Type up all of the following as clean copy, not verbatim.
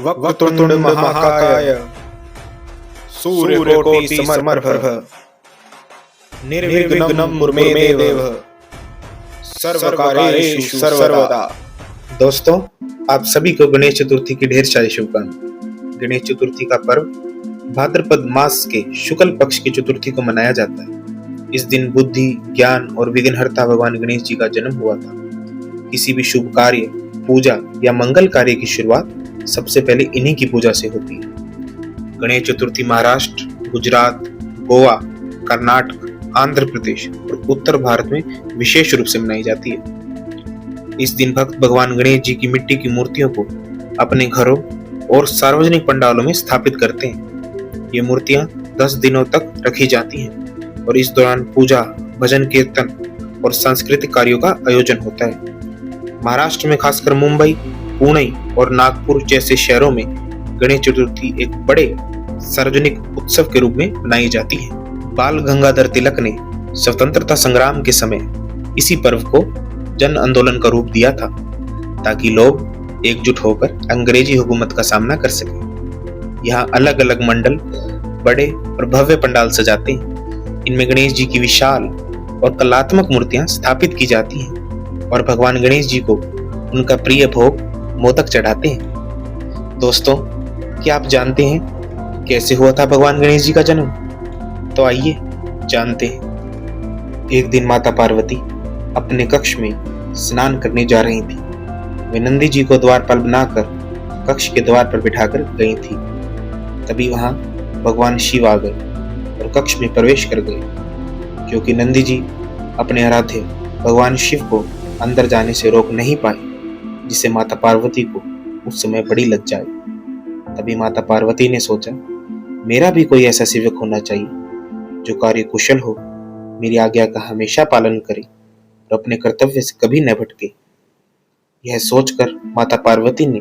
वक्रतुंड महाकाय सूर्यकोटि समप्रभ निर्विघ्नं कुरु मे देव सर्वकार्येषु सर्वदा। दोस्तों, आप सभी को गणेश चतुर्थी की ढेर सारी शुभकामनाएं। गणेश चतुर्थी का पर्व भाद्रपद मास के शुक्ल पक्ष की चतुर्थी को मनाया जाता है। इस दिन बुद्धि, ज्ञान और विघ्नहर्ता भगवान गणेश जी का जन्म हुआ था। किसी भी शुभ कार्य, पूजा या मंगल कार्य की शुरुआत सबसे पहले इन्हीं की पूजा से होती है। गणेश चतुर्थी महाराष्ट्र, गुजरात, गोवा, कर्नाटक, आंध्र प्रदेश और उत्तर भारत में विशेष रूप से मनाई जाती है। इस दिन भक्त भगवान गणेश जी की मिट्टी की मूर्तियों को अपने घरों और सार्वजनिक पंडालों में स्थापित करते हैं। ये मूर्तियां 10 दिनों तक रखी जाती हैं और इस दौरान पूजा, भजन कीर्तन और सांस्कृतिक कार्यों का आयोजन होता है। महाराष्ट्र में खासकर मुंबई, पुणे और नागपुर जैसे शहरों में गणेश चतुर्थी एक बड़े सार्वजनिक उत्सव के रूप में मनाई जाती है। बाल गंगाधर तिलक ने स्वतंत्रता संग्राम के समय इसी पर्व को जन आंदोलन का रूप दिया था, ताकि लोग एकजुट होकर अंग्रेजी हुकूमत का सामना कर सकें। यहाँ अलग अलग मंडल बड़े और भव्य पंडाल सजाते हैं। इनमें गणेश जी की विशाल और कलात्मक मूर्तियां स्थापित की जाती हैं और भगवान गणेश जी को उनका प्रिय भोग मोदक चढ़ाते हैं। दोस्तों, क्या आप जानते हैं कैसे हुआ था भगवान गणेश जी का जन्म? तो आइए जानते हैं। एक दिन माता पार्वती अपने कक्ष में स्नान करने जा रही थी। वे नंदी जी को द्वारपाल बनाकर कक्ष के द्वार पर बिठाकर गई थी। तभी वहां भगवान शिव आ गए और कक्ष में प्रवेश कर गए, क्योंकि नंदी जी अपने आराध्य भगवान शिव को अंदर जाने से रोक नहीं पाए, जिससे माता पार्वती को उस समय बड़ी लज्जा आई। तभी माता पार्वती ने सोचा, मेरा भी कोई ऐसा सेवक होना चाहिए जो कार्य कुशल हो, मेरी आज्ञा का हमेशा पालन करे और अपने कर्तव्य से कभी न भटके। यह सोचकर माता पार्वती ने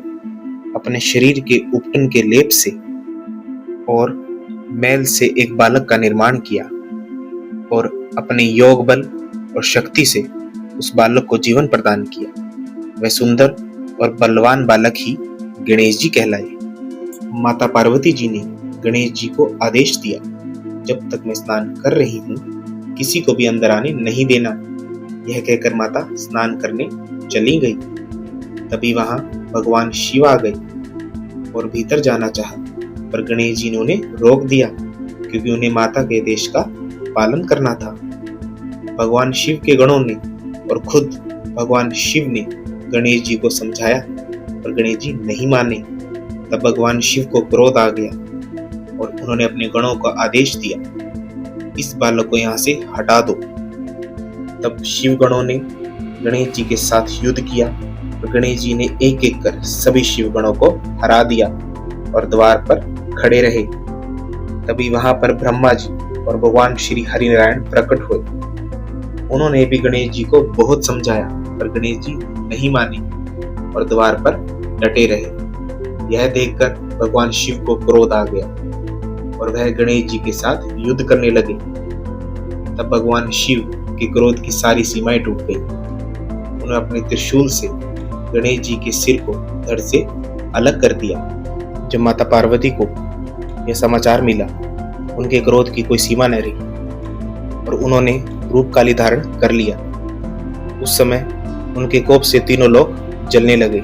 अपने शरीर के उपटन के लेप से और मैल से एक बालक का निर्माण किया और अपने योग बल और शक्ति से उस बालक को जीवन प्रदान किया। वह सुंदर और बलवान बालक ही गणेश जी कहलाए। माता पार्वती जी ने गणेश जी को आदेश दिया, जब तक मैं स्नान कर रही हूँ किसी को भी अंदर आने नहीं देना। यह कहकर माता स्नान करने चली गई। तभी वहां भगवान शिव आ गए और भीतर जाना चाहा, पर गणेश जी ने उन्हें रोक दिया, क्योंकि उन्हें माता के आदेश का पालन करना था। भगवान शिव के गणों ने और खुद भगवान शिव ने गणेश जी को समझाया, पर गणेश जी नहीं माने। तब भगवान शिव को क्रोध आ गया और उन्होंने अपने गणों को आदेश दिया, इस बालक को यहाँ से हटा दो। तब शिव गणों ने गणेश जी के साथ युद्ध किया और गणेश जी ने एक एक कर सभी शिव गणों को हरा दिया और द्वार पर खड़े रहे। तभी वहां पर ब्रह्मा जी और भगवान श्री हरिनारायण प्रकट हुए। उन्होंने भी गणेश जी को बहुत समझाया, पर गणेश जी नहीं माने और द्वार पर डटे रहे। यह देखकर भगवान शिव को क्रोध आ गया और वह गणेश जी के साथ युद्ध करने लगे। तब भगवान शिव के क्रोध की सारी सीमाएं टूट गई। उन्होंने अपने त्रिशूल से गणेश जी के सिर को धड़ से अलग कर दिया। जब माता पार्वती को यह समाचार मिला, उनके क्रोध की कोई सीमा न रही और उन्होंने रूप काली धारण कर लिया। उस समय उनके कोप से तीनों लोग जलने लगे।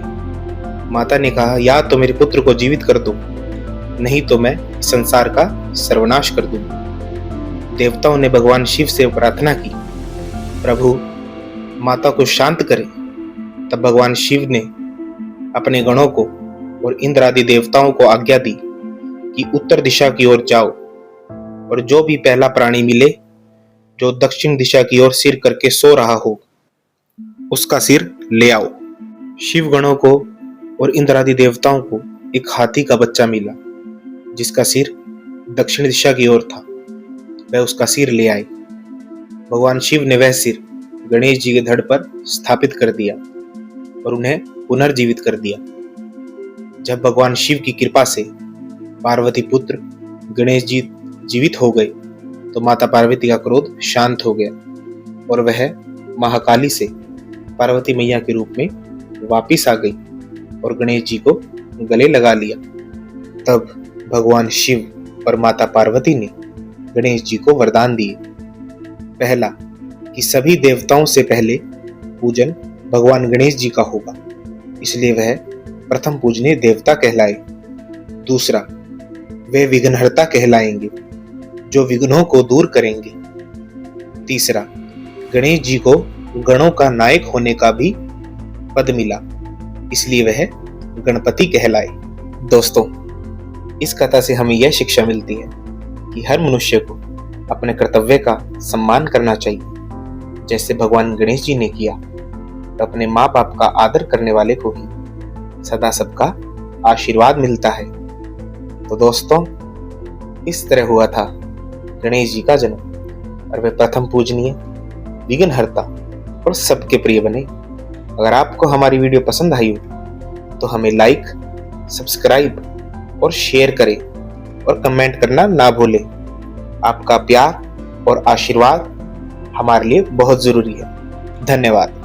माता ने कहा, या तो मेरे पुत्र को जीवित कर दो, नहीं तो मैं संसार का सर्वनाश कर दूंगा। देवताओं ने भगवान शिव से प्रार्थना की, प्रभु माता को शांत करें। तब भगवान शिव ने अपने गणों को और इंद्र आदि देवताओं को आज्ञा दी कि उत्तर दिशा की ओर जाओ और जो भी पहला प्राणी मिले जो दक्षिण दिशा की ओर सिर करके सो रहा हो, उसका सिर ले आओ। शिव गणों को और इंद्र आदि देवताओं को एक हाथी का बच्चा मिला, जिसका सिर दक्षिण दिशा की ओर था। वह उसका सिर ले आए। भगवान शिव ने वह सिर गणेश जी के धड़ पर स्थापित कर दिया और उन्हें पुनर्जीवित कर दिया। जब भगवान शिव की कृपा से पार्वती पुत्र गणेश जी जीवित हो गए, तो माता पार्वती का क्रोध शांत हो गया और वह महाकाली से पार्वती मैया के रूप में वापिस आ गई और गणेश जी को गले लगा लिया। तब भगवान शिव और माता पार्वती ने गणेश जी को वरदान दिए। पहला, कि सभी देवताओं से पहले पूजन भगवान गणेश जी का होगा, इसलिए वह प्रथम पूजनीय देवता कहलाए। दूसरा, वे विघ्नहर्ता कहलाएंगे, जो विघ्नों को दूर करेंगे। तीसरा, गणेश जी को गणों का नायक होने का भी पद मिला, इसलिए वह गणपति कहलाए। दोस्तों, इस कथा से हमें यह शिक्षा मिलती है कि हर मनुष्य को अपने कर्तव्य का सम्मान करना चाहिए, जैसे भगवान गणेश जी ने किया। तो अपने माँ बाप का आदर करने वाले को ही सदा सबका आशीर्वाद मिलता है। तो दोस्तों, इस तरह हुआ था गणेश जी का जन्म, और वे प्रथम पूजनीय, विघ्नहर्ता और सबके प्रिय बने। अगर आपको हमारी वीडियो पसंद आई हो तो हमें लाइक, सब्सक्राइब और शेयर करें, और कमेंट करना ना भूलें। आपका प्यार और आशीर्वाद हमारे लिए बहुत जरूरी है। धन्यवाद।